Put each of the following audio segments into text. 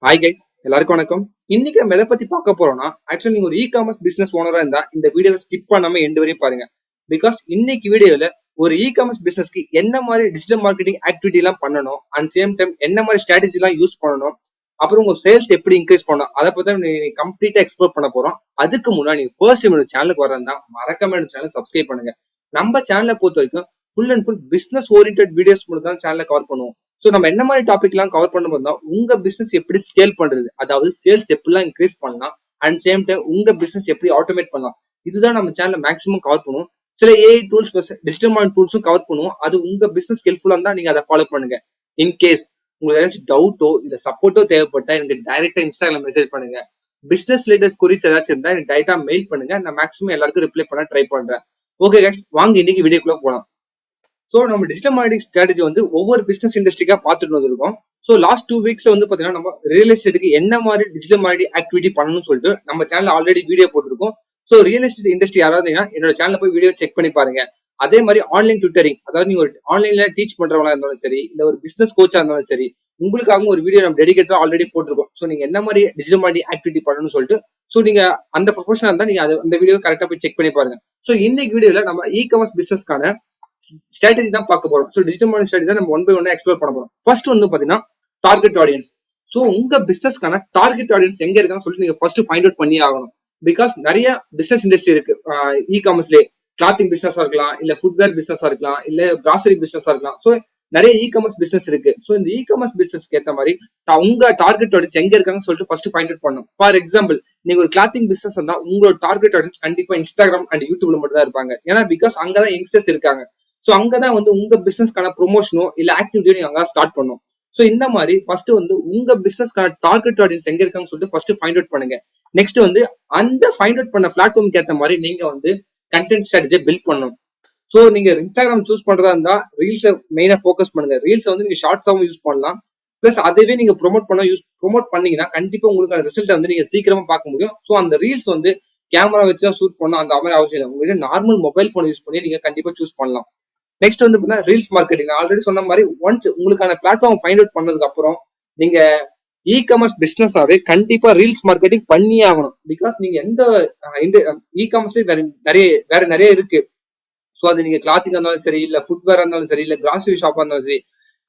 Hi guys, எல்லாருக்கும் வணக்கம். இன்னைக்கு நம்ம எதை பத்தி பார்க்க போறோம்னா, ஆக்சுவலி நீங்க ஒரு இ காமர்ஸ் பிசினஸ் ஓனரா இருந்தா இந்த வீடியோவை ஸ்கிப் பண்ணாம எண்டு வரையும் பாருங்க. பிகாஸ் இன்னைக்கு வீடியோல ஒரு இ காமர்ஸ் பிசினஸ்க்கு என்ன மாதிரி டிஜிட்டல் மார்க்கெட்டிங் ஆக்டிவிட்டி எல்லாம் பண்ணணும், அண்ட் சேம் டைம் என்ன மாதிரி ஸ்ட்ராட்டஜி எல்லாம் யூஸ் பண்ணணும், அப்புறம் உங்க சேல்ஸ் எப்படி இன்க்ரீஸ் பண்ணணும், அதை பத்தி கம்ப்ளீட்டா எக்ஸ்ப்ளோர் பண்ண போறோம். அதுக்கு முன்னாடி ஃபர்ஸ்ட் என்னோட சேனலுக்கு வரதா மறக்காம என்னோட சேனல் சப்ஸ்கிரைப் பண்ணுங்க. நம்ம சேனலை பொறுத்த வரைக்கும் full and full business oriented videos மட்டும் தான் சேனலை கவர் பண்ணுவோம். ஸோ நம்ம என்ன மாதிரி டாபிக் எல்லாம் கவர் பண்ணும்போது தான் உங்க பிசினஸ் எப்படி ஸ்கேல் பண்றது, அதாவது சேல்ஸ் எப்படிலாம் இன்க்ரீஸ் பண்ணலாம், அண்ட் சேம் டைம் உங்க பிசினஸ் எப்படி ஆட்டோமேட் பண்ணலாம், இதுதான் நம்ம சேனல்ல மேக்ஸிமம் கவர் பண்ணுவோம். சில AI tools plus digital marketing டூல்ஸும் கவர் பண்ணுவோம். அது உங்க பிசினஸ் ஹெல்ப்ஃபுல்லா இருந்தா நீங்க அதை ஃபாலோ பண்ணுங்க. இன் கேஸ் உங்களுக்கு ஏதாச்சும் டவுட்டோ இல்ல சப்போர்ட்டோ தேவைப்பட்டா எனக்கு டைரக்டா இன்ஸ்டாகிராம் மெசேஜ் பண்ணுங்க. பிசினஸ் லீடர்ஸ் குறிஸ் ஏதாச்சும் இருந்தா எனக்கு டைரக்டா மெயில் பண்ணுங்க. நான் மேக்ஸிமம் எல்லாருக்கும் ரிப்ளை பண்ண ட்ரை பண்றேன். ஓகே கைஸ், வாங்க இன்னைக்கு வீடியோக்குள்ள போலாம். ஸோ நம்ம டிஜிட்டல் மார்க்கெட்டிங் ஸ்ட்ராட்டஜி வந்து ஒவ்வொரு பிசினஸ் இண்டஸ்ட்ரிக்கா பார்த்துட்டு வந்திருக்கோம். ஸோ லாஸ்ட் 2 வீக்ஸ்ல வந்து பாத்தீங்கன்னா நம்ம ரியல் எஸ்டேட்டுக்கு என்ன மாதிரி டிஜிட்டல் மார்க்கெட்டிங் ஆக்டிவிட்டி பண்ணணும்னு சொல்லிட்டு நம்ம சேனல் ஆல்ரெடி வீடியோ போட்டிருக்கோம். ஸோ ரியல் எஸ்டேட் இண்டஸ்ட்ரி யாராவது என்னோட சேனல்ல போய் வீடியோ செக் பண்ணி பாருங்க. அதே மாதிரி ஆன்லைன் ட்யூட்டரிங், அதாவது நீங்க ஒரு ஆன்லைன்ல டீச் பண்றவங்களா இருந்தாலும் சரி, இல்ல ஒரு பிசினஸ் கோச்சா இருந்தாலும் சரி, உங்களுக்காகவும் ஒரு வீடியோ நம்ம டெடிகேட்டா ஆல்ரெடி போட்டிருக்கோம். ஸோ நீங்க என்ன மாதிரி டிஜிட்டல் மார்க்கெட்டிங் ஆக்டிவிட்டி பண்ணணும்னு சொல்லிட்டு, ஸோ நீங்க அந்த ப்ரொஃபஷனா இருந்தா நீங்க அந்த வீடியோ கரெக்டா போய் செக் பண்ணி பாருங்க. ஸோ இன்னைக்கு வீடியோல நம்ம இ காமர்ஸ் பிசினஸ்க்கான ஸ்ட்ராட்டஜி தான் பார்க்க போறோம். ஸோ டிஜிட்டல் மார்க்கெட்டிங் ஸ்ட்ராட்டஜி தான் நம்ம ஒன் பை ஒன் எக்ஸ்ப்ளோர் பண்ண போறோம். ஃபர்ஸ்ட் வந்து பாத்தீங்கன்னா டார்கெட் ஆடியன்ஸ். ஸோ உங்க பிசினஸ்க்கான டார்கெட் ஆடியன்ஸ் எங்க இருக்கான்னு சொல்லிட்டு நீங்க ஃபர்ஸ்ட் ஃபைண்ட் அவுட் பண்ணி ஆகணும். பிகாஸ் நிறைய பிசினஸ் இண்டஸ்ட்ரி இருக்கு இ காமர்ஸ்லேயே. கிளாத்திங் பிசினஸா இருக்கலாம், இல்ல ஃபுட்வேர் பிசினஸா இருக்கலாம், இல்ல கிராசரி பிசினஸா இருக்கலாம். ஸோ நிறைய இ காமர்ஸ் பிசினஸ் இருக்கு. ஸோ இந்த இ காமர்ஸ் பிசினஸ்க்கு ஏற்ற மாதிரி உங்க டார்கெட் ஆடியன்ஸ் எங்க இருக்காங்கன்னு சொல்லிட்டு ஃபர்ஸ்ட் ஃபைண்ட் அவுட் பண்ணணும். ஃபார் எக்ஸாம்பிள், நீங்க ஒரு கிளாத்திங் பிசினஸ் இருந்தா உங்களோட டார்கெட் ஆடியன்ஸ் கண்டிப்பா இன்ஸ்டாகிராம் அண்ட் யூடியூப்ல மட்டும் தான் இருப்பாங்க. ஏன்னா பிகாஸ் அங்கதான் யங்ஸ்டர்ஸ் இருக்காங்க. ஸோ அங்கதான் வந்து உங்க பிசினஸ்க்கான ப்ரொமோஷனோ இல்ல ஆக்டிவிட்டியோ நீங்க அங்க ஸ்டார்ட் பண்ணும். ஸோ இந்த மாதிரி ஃபர்ஸ்ட் வந்து உங்க பிசினஸ்க்கான டார்கெட் ஆடியன்ஸ் எங்க இருக்காங்கன்னு சொல்லிட்டு ஃபர்ஸ்ட் ஃபைண்ட் அவுட் பண்ணுங்க. நெக்ஸ்ட் வந்து அந்த ஃபைண்ட் அவுட் பண்ண பிளாட்ஃபார்முக்கு ஏற்ற மாதிரி நீங்க வந்து கண்டென்ட் ஸ்ட்ராட்டஜியை பில்ட் பண்ணணும். ஸோ நீங்க இன்ஸ்டாகிராம் சூஸ் பண்றதா இருந்தா ரீல்ஸை மெயினா ஃபோக்கஸ் பண்ணுங்க. ரீல்ஸ் வந்து நீங்க ஷார்ட்ஸாவும் யூஸ் பண்ணலாம். பிளஸ் அதுவே நீங்க ப்ரொமோட் பண்ணீங்கன்னா கண்டிப்பா உங்களுக்கு ரிசல்ட் வந்து நீங்க சீக்கிரமா பார்க்க முடியும். ஸோ அந்த ரீல்ஸ் வந்து கேமரா வச்சு தான் ஷூட் பண்ணணும் அந்த மாதிரி அவசியம் இல்லை. உங்ககிட்ட நார்மல் மொபைல் போன் யூஸ் பண்ணி நீங்க கண்டிப்பா சூஸ் பண்ணலாம். நெக்ஸ்ட் வந்து ரீல்ஸ் மார்க்கெட்டிங். ஆல்ரெடி சொன்ன மாதிரி ஒன்ஸ் உங்களுக்கான பிளாட்ஃபார்ம் ஃபைண்ட் அவுட் பண்ணதுக்கு அப்புறம் நீங்க இ காமர்ஸ் பிசினஸ்னாவே கண்டிப்பா ரீல்ஸ் மார்க்கெட்டிங் பண்ணியே ஆகணும். பிகாஸ் நீங்க எந்த இ காமர்ஸ்லயே வேற நிறைய இருக்கு. ஸோ அது நீங்க கிளாத்திங் இருந்தாலும் சரி, இல்ல ஃபுட்வேர் இருந்தாலும் சரி, இல்ல கிராசரி ஷாப்பா இருந்தாலும் சரி,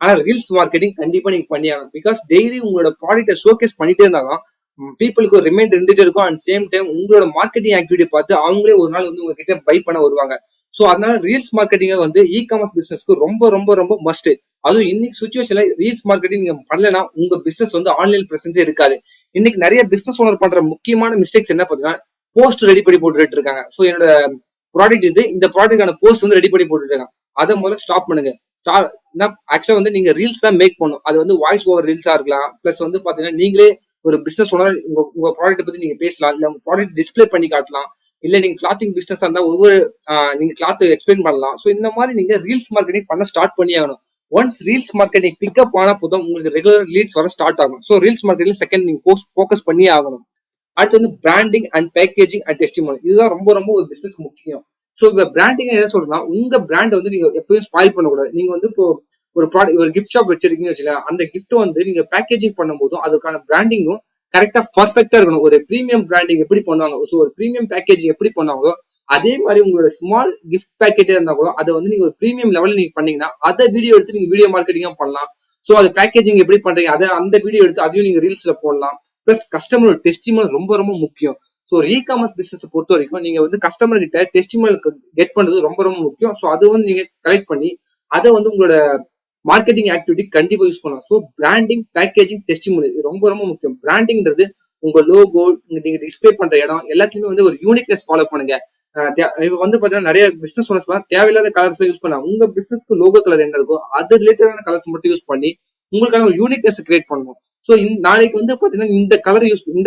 ஆனா ரீல்ஸ் மார்க்கெட்டிங் கண்டிப்பா நீங்க பண்ணி ஆகணும். பிகாஸ் டெய்லி உங்களோட ப்ராடக்ட்டை ஷோகேஸ் பண்ணிட்டே இருந்தாலும் பீப்புளுக்கு ஒரு ரிமைண்ட் இருந்துட்டே இருக்கும். அண்ட் சேம் டைம் உங்களோட மார்க்கெட்டிங் ஆக்டிவிட்டி பார்த்து அவங்களே ஒரு நாள் வந்து உங்ககிட்ட பை பண்ண வருவாங்க. ஸோ அதனால ரீல்ஸ் மார்க்கெட்டிங் வந்து இ காமர்ஸ் பிசினஸ்க்கு ரொம்ப ரொம்ப ரொம்ப மஸ்ட். அதுவும் இன்னைக்கு சுச்சுவேஷன்ல ரீல்ஸ் மார்க்கெட்டிங் நீங்க பண்ணலன்னா உங்க பிசினஸ் வந்து ஆன்லைன் பிரசன்ஸே இருக்காது. இன்னைக்கு நிறைய பிசினஸ் ஓனர் பண்ற முக்கியமான மிஸ்டேக்ஸ் என்ன பாத்தீங்கன்னா, போஸ்ட் ரெடி பண்ணி போட்டுட்டு இருக்காங்க. ஸோ என்னோட ப்ராடக்ட் இது, இந்த ப்ராடக்டான போஸ்ட் வந்து ரெடி பண்ணி போட்டுட்டு இருக்காங்க. அதை முதல்ல ஸ்டாப் பண்ணுங்க. ஆக்சுவலா வந்து நீங்க ரீல்ஸ் தான் மேக் பண்ணும். அது வந்து வாய்ஸ் ஓவர் ரீல்ஸா இருக்கலாம். பிளஸ் வந்து பாத்தீங்கன்னா நீங்களே ஒரு பிசினஸ் ஓனர் உங்க ப்ராடக்ட் பத்தி நீங்க பேசலாம், இல்ல உங்க ப்ராடக்ட் டிஸ்பிளே பண்ணி காட்டலாம், இல்ல நீங்க கிளாத்திங் பிசினஸ் இருந்தா ஒவ்வொரு நீங்க கிளாத் எக்ஸ்பிளைன் பண்ணலாம். ஸோ இந்த மாதிரி நீங்க ரீல்ஸ் மார்க்கெட்டிங் பண்ண ஸ்டார்ட் பண்ணி ஆகணும். ஒன்ஸ் ரீல்ஸ் மார்க்கெட்டிங் பிக்கப் ஆனா போதும் உங்களுக்கு ரெகுலர் லீட்ஸ் வர ஸ்டார்ட் ஆகும். ஸோ ரீல்ஸ் மார்க்கெட்டிங் செகண்ட் நீங்க ஃபோக்கஸ் பண்ணி ஆகணும். அடுத்து வந்து branding and packaging and testimony. இதுதான் ரொம்ப ரொம்ப ஒரு பிசினஸ் முக்கியம். ஸோ இந்த பிராண்டிங் எதை சொல்றேன்னா, உங்க பிராண்ட் வந்து நீங்க எப்பயும் ஸ்பாயில் பண்ணக்கூடாது. நீங்க வந்து இப்போ ஒரு ப்ராடக்ட் ஒரு கிஃப்ட் ஷாப் வச்சிருக்கீங்கன்னு வச்சுக்கலாம். அந்த கிஃப்ட் வந்து நீங்க பேக்கேஜிங் பண்ணும்போதும் அதுக்கான பிராண்டிங்கும் கரெக்டா பர்ஃபெக்டா இருக்கணும். ஒரு பிரீமியம் பிராண்டிங் எப்படி பண்ணுவாங்க, ஸோ ஒரு பிரீமியம் பேக்கேஜிங் எப்படி பண்ணுவாங்களோ அதே மாதிரி உங்களோட ஸ்மால் கிஃப்ட் பேக்கெட்டே இருந்தா கூட அதை வந்து நீங்க ஒரு பிரீமியம் லெவலில் நீங்க பண்ணீங்கன்னா அதை வீடியோ எடுத்து நீங்க வீடியோ மார்க்கெட்டிங்கா பண்ணலாம். ஸோ அது பேக்கேஜிங் எப்படி பண்றீங்க அதை அந்த வீடியோ எடுத்து அதையும் நீங்க ரீல்ஸ்ல போடலாம். பிளஸ் கஸ்டமரோட டெஸ்டிமல் ரொம்ப ரொம்ப முக்கியம். ஸோ இ காமர்ஸ் பிசினஸ் பொறுத்த வரைக்கும் நீங்க வந்து கஸ்டமர் கிட்ட டெஸ்டிமல் கெட் பண்றது ரொம்ப ரொம்ப முக்கியம். ஸோ அது வந்து நீங்க கலெக்ட் பண்ணி அதை வந்து உங்களோட மார்க்கெட்டிங் ஆக்டிவிட்டி கண்டிப்பா யூஸ் பண்ணலாம். ஸோ பிராண்டிங், பேக்கேஜிங், டெஸ்டிமோனி ரொம்ப ரொம்ப முக்கியம். பிராண்டிங்ன்றது உங்க லோகோ, நீங்க டிஸ்பிளே பண்ற இடம் எல்லாத்துலயுமே வந்து ஒரு யூனிக்னஸ் ஃபாலோ பண்ணுங்க. இப்ப வந்து பாத்தீங்கன்னா நிறைய பிசினஸ் ஓனர்ஸ் தேவையில்லாத கலர்ஸ் யூஸ் பண்ணலாம். உங்க பிசினஸ்க்கு லோகோ கலர் என்ன இருக்கோ அது ரிலேட்டடான கலர்ஸ் மட்டும் யூஸ் பண்ணி உங்களுக்கான ஒரு யூனிக்னஸ் கிரியேட் பண்ணணும். ஸோ நாளைக்கு வந்து பாத்தீங்கன்னா இந்த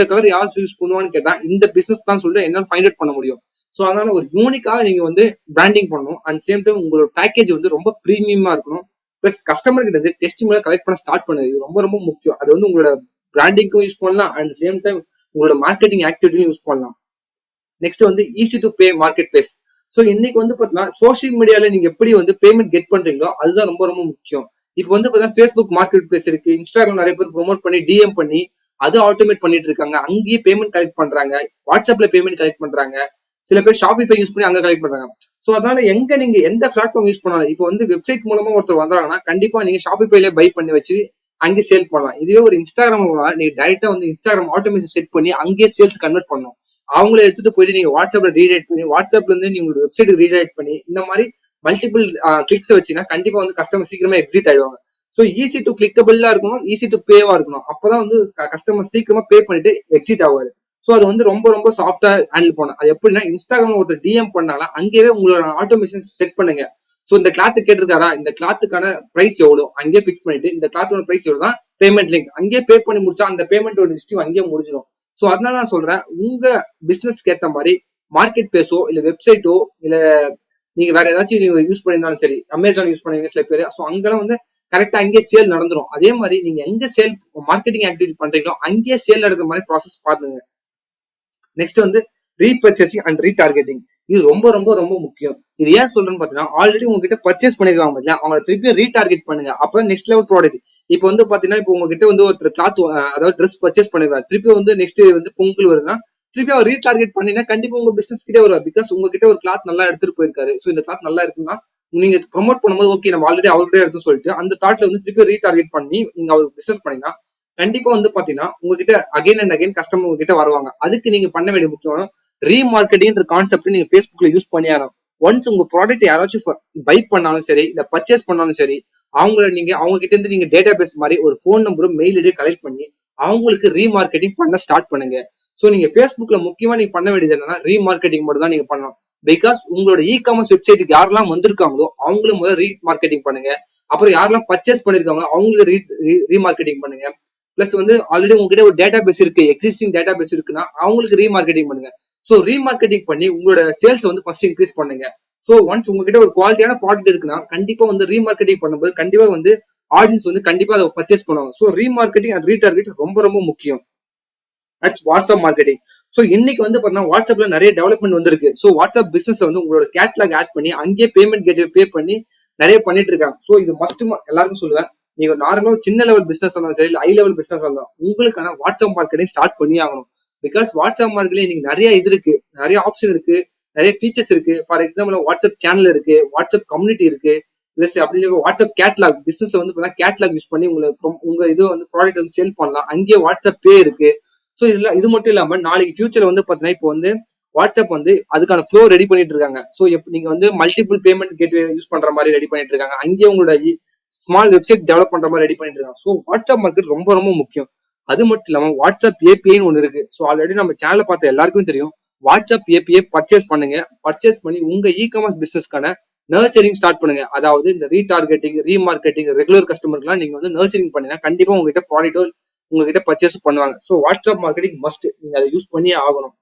கலர் யார் யூஸ் பண்ணுவான்னு கேட்டா இந்த பிசினஸ் தான் சொல்லிட்டு என்னால ஃபைண்ட் அவுட் பண்ண முடியும். ஸோ அதனால ஒரு யூனிக்காக நீங்க வந்து பிராண்டிங் பண்ணணும். அண்ட் சேம் டைம் உங்களோட பேக்கேஜ் வந்து ரொம்ப பிரீமியமா இருக்கணும். பிளஸ் கஸ்டமர் கிட்ட இருந்து டெஸ்டிமோனியல் கலெக்ட் பண்ண ஸ்டார்ட் பண்ணுது. இது ரொம்ப ரொம்ப முக்கியம். அது வந்து உங்களோட பிராண்டிங்க்கும் யூஸ் பண்ணலாம். அண்ட் சேம் டைம் உங்களோட மார்க்கெட்டிங் ஆக்டிவிட்டியும் யூஸ் பண்ணலாம். நெக்ஸ்ட் வந்து easy to pay market place. So இன்னைக்கு வந்து பாத்தீங்கன்னா சோசியல் மீடியால நீங்க எப்படி வந்து பேமெண்ட் கெட் பண்றீங்களோ அதுதான் ரொம்ப ரொம்ப முக்கியம். இப்போ வந்து பாத்தீங்கன்னா ஃபேஸ்புக் மார்க்கெட் பிளேஸ் இருக்கு, இன்ஸ்டாகிராம் நிறைய பேர் ப்ரொமோட் பண்ணி டிஎம் பண்ணி அது ஆட்டோமேட் பண்ணிட்டு இருக்காங்க. அங்கேயே பேமெண்ட் கலெக்ட் பண்றாங்க. வாட்ஸ்அப்ல பேமெண்ட் கலெக்ட் பண்றாங்க. சில பேர் ஷாப்பிஃபை யூஸ் பண்ணி அங்க கலெக்ட் பண்றாங்க. சோ அதனால எங்க நீங்க எந்த பிளாட்ஃபார்ம் யூஸ் பண்ணாலும், இப்போ வந்து வெப்சைட் மூலமா ஒருத்தர் வந்தாங்கன்னா கண்டிப்பா நீங்க ஷாப்பிஃபைல பை பண்ணி வச்சு அங்கே சேல் பண்ணலாம். இதுவே ஒரு இன்ஸ்டாகிராம் நீங்க டைரக்டா வந்து இன்ஸ்டாகிராம் ஆட்டோமேஷன் செட் பண்ணி அங்கேயே சேல்ஸ் கன்வெர்ட் பண்ணணும். அவங்கள எடுத்துட்டு போயிட்டு நீங்க வாட்ஸ்அப்ல ரீடைரக்ட் பண்ணி, வாட்ஸ்அப்ல இருந்து நீங்க உங்க வெப்சைட்டுக்கு ரீடைரக்ட் பண்ணி, இந்த மாதிரி மல்டிபிள் கிளிக்ஸ் வச்சீங்கன்னா கண்டிப்பா வந்து கஸ்டமர் சீக்கிரமா எக்ஸிட் ஆயிடுவாங்க. ஸோ ஈஸி டு கிளிக்கபிளா இருக்கணும், ஈஸி டு பேவா இருக்கணும். அப்பதான் வந்து கஸ்டமர் சீக்கிரமா பே பண்ணிட்டு எக்ஸிட் ஆவாரு. ஸோ அது வந்து ரொம்ப ரொம்ப சாஃப்டா ஹேண்டில் பண்ணணும். அது எப்படின்னா இன்ஸ்டாகிராம் ஒருத்தர் டிஎம் பண்ணாலும் அங்கேயே உங்களோட ஆட்டோமேஷன் செட் பண்ணுங்க. ஸோ இந்த கிளாத் கேட்டிருக்காரா, இந்த கிளாத்துக்கான பிரைஸ் எவ்வளோ அங்கேயே பிக்ஸ் பண்ணிட்டு, இந்த கிளாத்தோட பிரைஸ் எவ்வளோ தான் பேமெண்ட் லிங்க் அங்கேயே பே பண்ணி முடிச்சா அந்த பேமெண்டோட ஹிஸ்டரி அங்கேயே முடிஞ்சிடும். ஸோ அதனால நான் சொல்றேன், உங்க பிசினஸ்க்கு ஏற்ற மாதிரி மார்க்கெட் பிளேஸோ இல்ல வெப்சைட்டோ இல்ல நீங்க வேற ஏதாச்சும் நீங்க யூஸ் பண்ணியிருந்தாலும் சரி, அமேசான் யூஸ் பண்ணுவீங்க சில பேர். ஸோ அங்கெல்லாம் வந்து கரெக்டா அங்கேயே சேல் நடந்துரும். அதே மாதிரி நீங்க எங்க சேல் மார்க்கெட்டிங் ஆக்டிவிட்டி பண்றீங்களோ அங்கேயே சேல் நடக்கிற மாதிரி ப்ராசஸ் பாருங்க. நெக்ஸ்ட் வந்து ரீபர்ச்சேசிங் அண்ட் ரீடார்கெட்டிங். இது ரொம்ப ரொம்ப ரொம்ப முக்கியம். இது ஏன் சொல்றேன்னு பாத்தீங்கன்னா, ஆல்ரெடி உங்ககிட்ட பர்ச்சேஸ் பண்ணிருக்காங்க பாத்தீங்களா, அவங்க திருப்பி ரீடார்கெட் பண்ணுங்க. அப்பதான் நெக்ஸ்ட் லெவல் ப்ராடக்ட். இப்போ வந்து பாத்தீங்கன்னா, இப்போ உங்ககிட்ட வந்து ஒருத்தர் கிளாத் அதாவது ட்ரெஸ் பர்ச்சேஸ் பண்ணிருக்காரு, திருப்பி வந்து நெக்ஸ்ட் வந்து பொங்கல் வருதுன்னா திருப்பி அவர் ரீடார்கெட் பண்ணினா கண்டிப்பா உங்க பிசினஸ் கிட்டே வருவார். பிகாஸ் உங்ககிட்ட ஒரு கிளாத் நல்லா எடுத்துட்டு போயிருக்காரு. ஸோ இந்த கிளாத் நல்லா இருக்குன்னா நீங்க ப்ரொமோட் பண்ணும்போது ஓகே நம்ம ஆல்ரெடி அவர்கிட்ட எடுத்து சொல்லிட்டு அந்த தாட்ல வந்து திருப்பி ரீடார்கெட் பண்ணி நீங்க அவர் பிசினஸ் பண்ணீங்கன்னா கண்டிப்பா வந்து பாத்தீங்கன்னா உங்ககிட்ட அகைன் அண்ட் அகைன் கஸ்டமர் உங்ககிட்ட வருவாங்க. அதுக்கு நீங்க பண்ண வேண்டிய முக்கியமான ரீமார்க்கெட்டிங் கான்செப்ட் நீங்க Facebookல யூஸ் பண்ணியாரும். ஒன்ஸ் உங்க ப்ராடக்ட் யாராச்சும் பை பண்ணாலும் சரி இல்ல பர்ச்சேஸ் பண்ணாலும் சரி, நீங்க அவங்க கிட்ட இருந்து நீங்க டேட்டா பேஸ் மாதிரி ஒரு ஃபோன் நம்பரும் மெயில் ஐடியும் கலெக்ட் பண்ணி அவங்களுக்கு ரீமார்க்கெட்டிங் பண்ண ஸ்டார்ட் பண்ணுங்க. ஸோ நீங்க Facebookல முக்கியமா நீங்க பண்ண வேண்டியது என்னன்னா ரீமார்க்கெட்டிங் மட்டும் தான் நீங்க பண்ணணும். பிகாஸ் உங்களோட காமர்ஸ் வெப்சைட்டுக்கு யாரெல்லாம் வந்திருக்காங்களோ அவங்களும் முதல்ல ரீமார்க்கெட்டிங் பண்ணுங்க. அப்புறம் யாரெல்லாம் பர்ச்சேஸ் பண்ணிருக்காங்களோ அவங்களுக்கு ரீமார்க்கெட்டிங் பண்ணுங்க. பிளஸ் வந்து ஆல்ரெடி உங்ககிட்ட ஒரு டேட்டா பேஸ் இருக்கு, எக்ஸிஸ்டிங் டேட்டா பேஸ் இருக்குன்னா அவங்களுக்கு ரீமார்க்கெட்டிங் பண்ணுங்க. ஸோ ரீமார்க்கெட்டிங் பண்ணி உங்களோட சேல்ஸ் வந்து ஃபர்ஸ்ட் இன்க்ரீஸ் பண்ணுங்க. ஸோ ஒன்ஸ் உங்ககிட்ட ஒரு குவாலிட்டியான ப்ராடக்ட் இருக்குன்னா கண்டிப்பா வந்து ரீமார்க்கெட்டிங் பண்ணும்போது கண்டிப்பா வந்து ஆடியன்ஸ் வந்து கண்டிப்பா அதை பர்ச்சேஸ் பண்ணுவாங்க. ஸோ ரீமார்க்கெட்டிங் அண்ட் ரீடார்கெட் ரொம்ப ரொம்ப முக்கியம். Ads WhatsApp marketing. ஸோ இன்னைக்கு வந்து பார்த்தீங்கன்னா வாட்ஸ்அப்ல நிறைய டெவலப்மெண்ட் வந்திருக்கு. ஸோ வாட்ஸ்அப் பிசினஸ்ல வந்து உங்களோட கேட்லாக் ஆட் பண்ணி அங்கேயே பேமெண்ட் கேட்வே பே பண்ணி நிறைய பண்ணிட்டு இருக்காங்க. ஸோ இது மஸ்ட் எல்லாருக்கும் சொல்லுவேன். நீங்க நார்மலா சின்ன லெவல் பிசினஸ் இருந்தாலும் சரி, ஹை லெவல் பிசினஸ் இருந்தாலும் உங்களுக்கான வாட்ஸ்அப் மார்க்கெட்டிங் ஸ்டார்ட் பண்ணி ஆகணும். பிகாஸ் வாட்ஸ்அப் மார்க்கெட்டிங் இன்னைக்கு நிறைய இது இருக்கு, நிறைய ஆப்ஷன் இருக்கு, நிறைய ஃபீச்சர்ஸ் இருக்கு. ஃபார் எக்ஸாம்பிள் வாட்ஸ்அப் சேனல் இருக்கு, வாட்ஸ்அப் கம்யூனிட்டி இருக்கு, பிளஸ் அப்படி வாட்ஸ்அப் கேட்லாக் பிசினஸ்ல வந்து கேட்லாக் யூஸ் பண்ணி உங்க இது வந்து ப்ராடக்ட் வந்து சேல் பண்ணலாம். அங்கேயே வாட்ஸ்அப் பே இருக்கு. ஸோ இதுல இது மட்டும் இல்லாம நாளைக்கு ஃபியூச்சர்ல வந்து பாத்தீங்கன்னா இப்போ வந்து வாட்ஸ்அப் வந்து அதுக்கான ஃப்ளோ ரெடி பண்ணிட்டு இருக்காங்க. ஸோ நீங்க வந்து மல்டிபிள் பேமெண்ட் கேட்வே யூஸ் பண்ற மாதிரி ரெடி பண்ணிட்டு இருக்காங்க. அங்கேயே உங்களோட ஸ்மால் வெப்சைட் டெவலப் பண்ற மாதிரி ரெடி பண்ணிட்டு இருக்காங்க. ஸோ வாட்ஸ்அப் மார்க்கெட் ரொம்ப ரொம்ப முக்கியம். அது மட்டும் இல்லாம வாட்ஸ்அப் ஏபிஐன்னு ஒன்று இருக்கு. ஸோ ஆல்ரெடி நம்ம சேனலை பார்த்த எல்லாருக்கும் தெரியும். வாட்ஸ்அப் ஏபிஐ பர்ச்சேஸ் பண்ணுங்க. பர்ச்சேஸ் பண்ணி உங்க காமர்ஸ் பிசினஸ்க்கான நர்ச்சரிங் ஸ்டார்ட் பண்ணுங்க. அதாவது இந்த ரீடார்கெட்டிங், ரீமார்க்கெட்டிங், ரெகுலர் கஸ்டமர்க்குலாம் நீங்க வந்து நர்ச்சரிங் பண்ணீங்கன்னா கண்டிப்பா உங்ககிட்ட ப்ராடக்ட்டோ உங்ககிட்ட பர்ச்சேஸ் பண்ணுவாங்க. ஸோ வாட்ஸ்அப் மார்க்கெட்டிங் மஸ்ட், நீங்க அதை யூஸ் பண்ணியே ஆகணும்.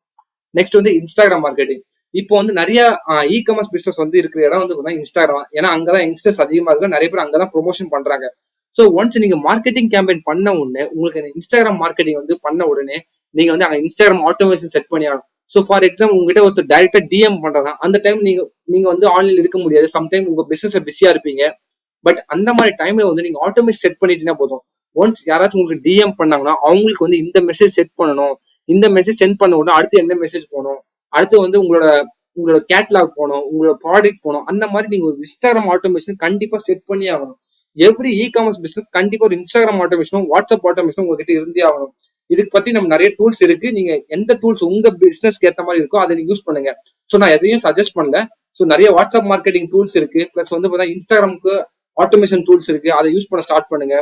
நெக்ஸ்ட் வந்து இன்ஸ்டாகிராம் மார்க்கெட்டிங். இப்போ வந்து நிறைய காமர்ஸ் பிசினஸ் வந்து இருக்கிற இடம் வந்து இன்ஸ்டாகிராம். ஏன்னா அங்கதான் யங்ஸ்டர்ஸ் அதிகமா இருக்கு, நிறைய பேர் அங்கதான் ப்ரொமோஷன் பண்றாங்க. ஸோ ஒன்ஸ் நீங்க மார்க்கெட்டிங் கேம்பெயின் பண்ண உடனே உங்களுக்கு இன்ஸ்டாகிராம் மார்க்கெட்டிங் வந்து பண்ண உடனே நீங்க வந்து அங்க இன்ஸ்டாகிராம் ஆட்டோமேஷன் செட் பண்ணி ஆகணும். ஸோ ஃபார் எக்ஸாம்பிள் உங்ககிட்ட ஒருத்தர் டைரக்டா டிஎம் பண்றாங்க, அந்த டைம் நீங்க வந்து ஆன்லைன் இருக்க முடியாது. சம்டைம் உங்க பிசினஸ் பிஸியா இருப்பீங்க. பட் அந்த மாதிரி டைம்ல வந்து நீங்க ஆட்டோமேட் செட் பண்ணிட்டீங்கன்னா போதும். ஒன்ஸ் யாராச்சும் உங்களுக்கு டிஎம் பண்ணாங்கன்னா அவங்களுக்கு வந்து இந்த மெசேஜ் செட் பண்ணணும், இந்த மெசேஜ் சென்ட் பண்ண உடனே அடுத்து என்ன மெசேஜ் போகணும், அடுத்து வந்து உங்களோட உங்களோட கேட்லாக் போகணும், உங்களோட ப்ராடக்ட் போகணும். அந்த மாதிரி நீங்க ஒரு இன்ஸ்டாகிராம் ஆட்டோமேஷன் கண்டிப்பா செட் பண்ணி ஆகணும். எவ்ரி காமர்ஸ் பிசினஸ் கண்டிப்பா ஒரு இன்ஸ்டாகிராம் ஆட்டோமேஷனும் வாட்ஸ்அப் ஆட்டோமேஷனும் உங்ககிட்ட இருந்தே ஆகணும். இதுக்கு பத்தி நம்ம நிறைய டூல்ஸ் இருக்கு. நீங்க எந்த டூல்ஸ் உங்க பிசினஸ்க்கு ஏற்ற மாதிரி இருக்கோ அதை நீங்க யூஸ் பண்ணுங்க. ஸோ நான் எதையும் சஜஸ்ட் பண்ணல. ஸோ நிறைய வாட்ஸ்அப் மார்க்கெட்டிங் டூல்ஸ் இருக்கு. பிளஸ் வந்து இன்ஸ்டாகிராமுக்கு ஆட்டோமேஷன் டூல்ஸ் இருக்கு. அதை யூஸ் பண்ண ஸ்டார்ட் பண்ணுங்க.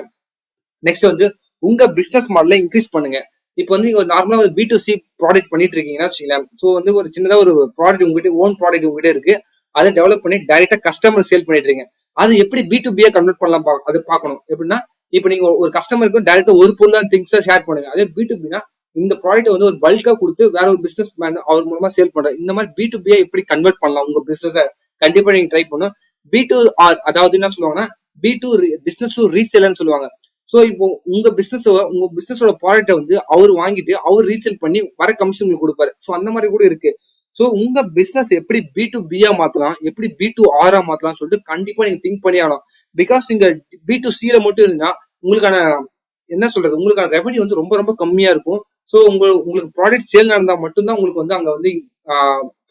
நெக்ஸ்ட் வந்து உங்க பிசினஸ் மாடலை இன்க்ரீஸ் பண்ணுங்க. இப்போ வந்து ஒரு நார்மலா ஒரு B2C ப்ராடக்ட் பண்ணிட்டு இருக்கீங்கன்னா வச்சுக்கலாம். ஸோ வந்து ஒரு சின்னதா ஒரு ப்ராடக்ட் உங்ககிட்ட ஓன் ப்ராடக்ட் உங்ககிட்ட இருக்கு, அதை டெவலப் பண்ணி டைரக்டா கஸ்டமர் சேல் பண்ணிட்டு இருக்கீங்க. அது எப்படி B2B கன்வெர்ட் பண்ணலாம் அது பார்க்கணும். எப்படின்னா இப்போ நீங்க ஒரு கஸ்டமருக்கு டைரக்டா ஒரு பொருள் திங்ஸா ஷேர் பண்ணுங்க. அதே B2Bனா இந்த ப்ராடக்ட் வந்து ஒரு பல்கா கொடுத்து வேற ஒரு பிசினஸ் மேன் அவர் மூலமா சேல் பண்ற இந்த மாதிரி B2B எப்படி கன்வெர்ட் பண்ணலாம் உங்க பிசினஸ் கண்டிப்பா நீங்க ட்ரை பண்ணும். B2R அதாவது என்ன சொல்லுவாங்கன்னா B2 பிசினஸ் டு ரீசேல்னு சொல்லுவாங்க. ஸோ இப்போ உங்க பிசினஸோட ப்ராடக்ட்டை வந்து அவர் வாங்கிட்டு அவர் ரீசேல் பண்ணி வர கமிஷன் உங்களுக்கு கொடுப்பாரு. ஸோ அந்த மாதிரி கூட இருக்கு. ஸோ உங்க பிசினஸ் எப்படி B2B மாத்தலாம், எப்படி B2R மாத்தலாம் சொல்லிட்டு கண்டிப்பா நீங்க திங்க் பண்ணி ஆகணும். பிகாஸ் நீங்க B2C மட்டும் இருந்தா உங்களுக்கான என்ன சொல்றது, உங்களுக்கான ரெவன்யூ வந்து ரொம்ப ரொம்ப கம்மியா இருக்கும். ஸோ உங்களுக்கு ப்ராடக்ட் சேல் நடந்தா மட்டும்தான் உங்களுக்கு வந்து அங்க வந்து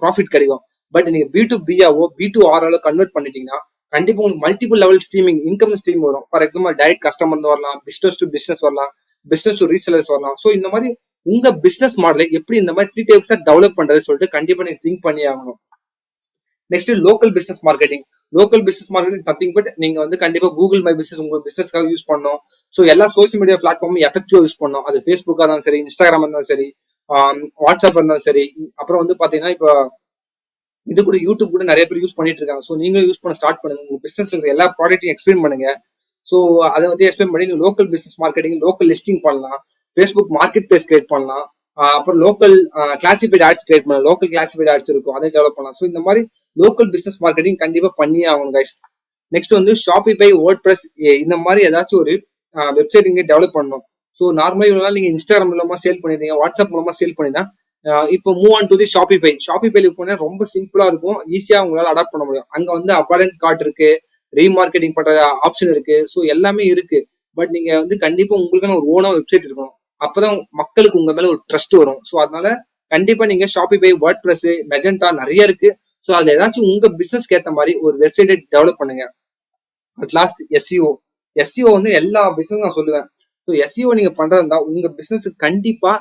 ப்ராஃபிட் கிடைக்கும். பட் நீங்க B2B-ஆவோ B2R-ஆவோ கன்வெர்ட் பண்ணிட்டீங்கன்னா கண்டிப்பா உங்களுக்கு multiple level streaming income stream வரும். ஃபார் எக்ஸாம்பிள் டைரக்ட் கஸ்டமர் வரலாம், பிசினஸ் டு பிசினஸ் வரலாம், பிசினஸ் டு ரீசெலர்ஸ் வரலாம். ஸோ இந்த மாதிரி உங்க பிசினஸ் மாடலை எப்படி இந்த மாதிரி 3 டைப்ஸா டெவலப் பண்றது சொல்லிட்டு கண்டிப்பா நீங்க திங்க் பண்ணி ஆகணும். Next local business marketing. Local business marketing something but நீங்க வந்து கண்டிப்பா கூகுள் மை பிசினஸ் உங்க பிசினஸ்க்காக யூஸ் பண்ணணும். ஸோ எல்லா சோசியல் மீடியா பிளாட்ஃபார்மும் எஃபெக்டிவா யூஸ் பண்ணணும். அது ஃபேஸ்புக்கா இருந்தாலும் சரி, இன்ஸ்டாகிராம் இருந்தாலும் சரி, வாட்ஸ்அப் இருந்தாலும் சரி. அப்புறம் வந்து பாத்தீங்கன்னா இப்போ இது கூட யூடியூப் கூட நிறைய பேர் யூஸ் பண்ணிட்டு இருக்காங்க. ஸோ நீங்களும் யூஸ் பண்ண ஸ்டார்ட் பண்ணுங்க. உங்க பிசினஸ்ல இருக்கிற எல்லா ப்ராடக்ட்டையும் எக்ஸ்பிளைன் பண்ணுங்க. ஸோ அதை வந்து எக்ஸ்பிளைன் பண்ணி நீங்க local business marketing, local listing பண்ணலாம், ஃபேஸ்புக் மார்க்கெட் பிளேஸ் கிரியேட் பண்ணலாம். அப்புறம் லோக்கல் கிளாசிஃபைட் ஆட்ஸ் கிரியேட் பண்ணலாம். லோக்கல் கிளாசிஃபைட் ஆட்ஸ் இருக்கும், அதை டெவலப் பண்ணலாம். ஸோ இந்த மாதிரி லோக்கல் பிசினஸ் மார்க்கெட்டிங் கண்டிப்பா பண்ணியே ஆகணும் கைஸ். நெக்ஸ்ட் வந்து ஷாப்பிஃபை, வேர்ட்பிரஸ் இந்த மாதிரி ஏதாச்சும் ஒரு வெப்சைட் நீங்க டெவலப் பண்ணணும். ஸோ நார்மலா இவ்வளவு நீங்க இன்ஸ்டாகிராம் மூலமா சேல் பண்ணிருந்தீங்க, வாட்ஸ்அப் மூலமா சேல் பண்ணினா இப்போ move on to the Shopify. ஷாப்பிஃபைல போனா ரொம்ப சிம்பிளா இருக்கும், ஈஸியா உங்களால அடாப்ட் பண்ண முடியும். அங்க வந்து அபார்டன்ட் கார்ட் இருக்கு, ரீமார்க்கெட்டிங் பண்ற ஆப்ஷன் இருக்கு, ஸோ எல்லாமே இருக்கு. பட் நீங்க வந்து கண்டிப்பா உங்களுக்கான ஒரு ஓனா வெப்சைட் இருக்கணும். அப்பதான் மக்களுக்கு உங்க மேல ஒரு ட்ரஸ்ட் வரும். ஸோ அதனால கண்டிப்பா நீங்க ஷாப்பிஃபை, வேர்ட்பிரஸ், மெஜெண்டா நிறைய இருக்கு. ஸோ அதுல ஏதாச்சும் உங்க பிசினஸ்க்கு ஏற்ற மாதிரி ஒரு வெப்சைட்டை டெவலப் பண்ணுங்க. At last SEO. எஸ்இஓ வந்து எல்லா பிசினஸ் நான் சொல்லுவேன். ஸோ எஸ்இஓ நீங்க பண்றதா உங்க பிசினஸ் கண்டிப்பா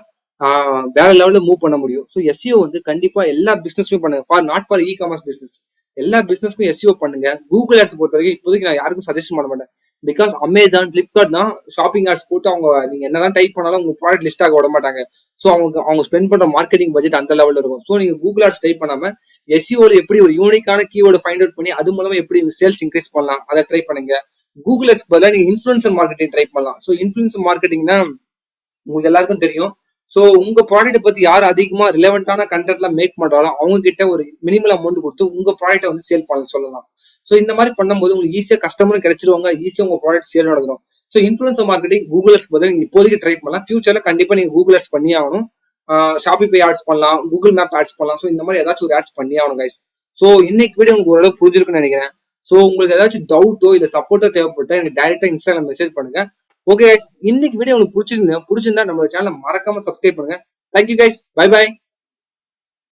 வேற லெவல்ல மூவ் பண்ண முடியும். ஸோ எஸ்இஓ வந்து கண்டிப்பா எல்லா பிசினஸ்க்கும் பண்ணுங்க. Not for e commerce business, எல்லா பிசினஸ்க்கும் எஸ்இஓ பண்ணுங்க. கூகுள் ஆட்ஸ் பொறுத்த வரைக்கும் இப்போதைக்கு நான் யாருக்கும் சஜஸ்ட் பண்ண மாட்டேன். பிகாஸ் அமேசான், பிளிப்கார்ட் தான் ஷாப்பிங் ஆட்ஸ் போட்டு அவங்க நீங்க என்னதான் டைப் பண்ணாலும் உங்க ப்ராடக்ட் லிஸ்ட் ஆக விட மாட்டாங்க. ஸோ அவங்க ஸ்பெண்ட் பண்ற மார்க்கெட்டிங் பட்ஜெட் அந்த லெவல்ல இருக்கும். ஸோ நீங்க கூகுள் ஆட்ஸ் டைப் பண்ணாம எஸ்இஓல எப்படி ஒரு யூனிக்கான கீவேர்டு ஃபைண்ட் அவுட் பண்ணி அது மூலமா எப்படி சேல்ஸ் இன்க்ரீஸ் பண்ணலாம் அதை ட்ரை பண்ணுங்க. கூகுள் ஆட்ஸ் பதிலாக நீங்க இன்ஃபுளுசர் மார்க்கெட்டிங் ட்ரை பண்ணலாம். ஸோ இன்ஃபுளுசர் மார்க்கெட்டிங்னா உங்களுக்கு எல்லாருக்கும் தெரியும். ஸோ உங்க ப்ராடக்ட் பத்தி யார் அதிகமா ரிலவெண்டான கண்டென்ட்லாம் மேக் பண்றாலும் அவங்க கிட்ட ஒரு மினிமல் அமௌண்ட் கொடுத்து உங்க ப்ராடக்ட்டை வந்து சேல் பண்ண சொல்லலாம். ஸோ இந்த மாதிரி பண்ணும்போது உங்களுக்கு ஈஸியா கஸ்டமரும் கிடைச்சிருவாங்க, ஈஸியா உங்க ப்ராடக்ட் சேல் நடந்துடும். So influencer marketing Google ads பதிலாக நீங்க இப்போதைக்கு ட்ரை பண்ணலாம். ஃபியூச்சர்ல கண்டிப்பா நீங்க கூகுள் ஆட்ஸ் பண்ணி ஆகணும். ஷாப்பிஃபை ஆட்ஸ் பண்ணலாம், கூகுள் மேப் ஆட்ஸ் பண்ணலாம். ஸோ இந்த மாதிரி ஏதாச்சும் ஒரு ஆட்ஸ் பண்ணி ஆகணும் கைஸ். ஸோ இன்னைக்கு வீடியோ உங்களுக்கு ஓரளவு புரிஞ்சிருக்குன்னு நினைக்கிறேன். ஸோ உங்களுக்கு ஏதாச்சும் டவுட்டோ இல்ல சப்போர்ட்டோ தேவைப்பட்டா எனக்கு டைரக்டா இன்ஸ்டாகிராம் மெசேஜ் பண்ணுங்க. ஓகே கைஸ், இன்னைக்கு வீடியோ உங்களுக்கு பிடிச்சிருந்தா நம்ம சேனலை மறக்காம சப்ஸ்கிரைப் பண்ணுங்க. Thank you guys, bye by.